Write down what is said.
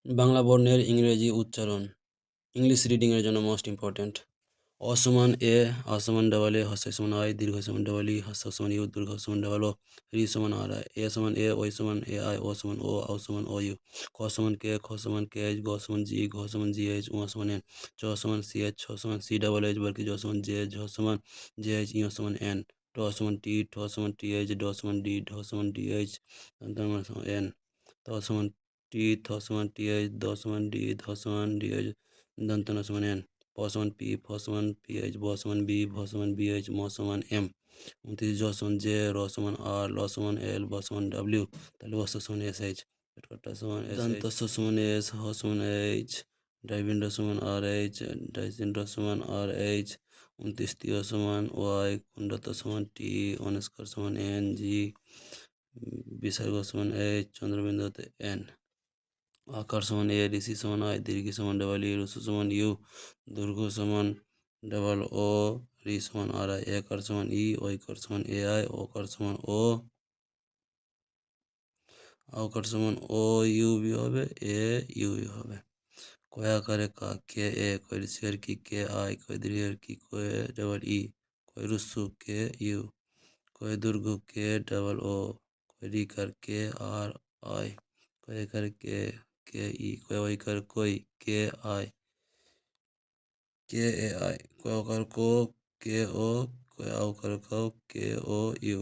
বাংলা বর্ণের ইংরেজি উচ্চারণ। ইংলিশ রিডিংয়ের জন্য মোস্ট ইম্পর্ট্যান্ট। অ সমান এ, আ সমান ডাবল এ, হস্র সমান আই, দীর্ঘ সমান ডাবল ই, হস্র সমান ইউ, দীর্ঘ সমান ডাবল ও, রি সমান আর আই, এ সমান এ, ওই সমান এ আই, ও সমান ও, আউ সমান ও ইউ, ক সমান কে, খ সমান কে এইচ, গ সমান জি, ঘ সমান জি এইচ, উ সমান এন, চ সমান সি এইচ, ছ সমান সি ডাবল এইচ, বর্গী জ সমান জে, ঝ সমান জে এইচ, ইউ সমান এন, ট সমান টি, ঠ সমান টি এইচ, ড সমান ডি, ঢ সমান ডি এইচ, সমান এন, ত সমান টি, থ সমান টি এইচ, দ সমান ডি, ধ সমান ডি এইচ, দন্তন সমান এন, প সমান পি, ফ সমান পি এইচ, ব সমান বি, ভ সমান বি এইচ, ম সমান এম, 29 জ সমান জে, র সমান আর, ল সমান এল, ব সমান ডাব্লিউ, তাহলে বস সমান এস এইচ, পেটকাটা সমান এস, দন্তস্ব সমান এস, হ সমান এইচ, ডাইবিন্ড সমান আর এইচ, ডাইসিন্ড সমান আর এইচ, 29 তীয় সমান ওয়াই, কুণ্ডত সমান টি, অনস্কার সমান এন জি, বিসর্গ সমান এইচ, চন্দ্রবিন্দুতে এন, আকার সমান এ, ঋষি সমান আই, দীর্ঘ সমান ডাবল ই, রসু সমান ইউ, দৈর্ঘ্য সমান ডাবল ও, রি সমান আর আই, একার সমান ই, ঐকার সমান এ আই, ওকার সমান ও, আকার সমান ও ইউ বি হবে, এ ইউ বি হবে। কয় আকারে কা, কে এ, কয় ঋষির কি, কে আই, কয় দীর্ঘের কি, কয় ডাবল ই, কয় রুসু, কে ইউ, কয় দৈর্ঘ্য, কে ডাবল ও, কয় রিকার, কে আর আই, কয় একার কে, কে ই, কয় ঐকার কই, কে আই, কে এ আই, কয় অকার কো, কে ও, কয় আউকার কাউ, কে ও ইউ।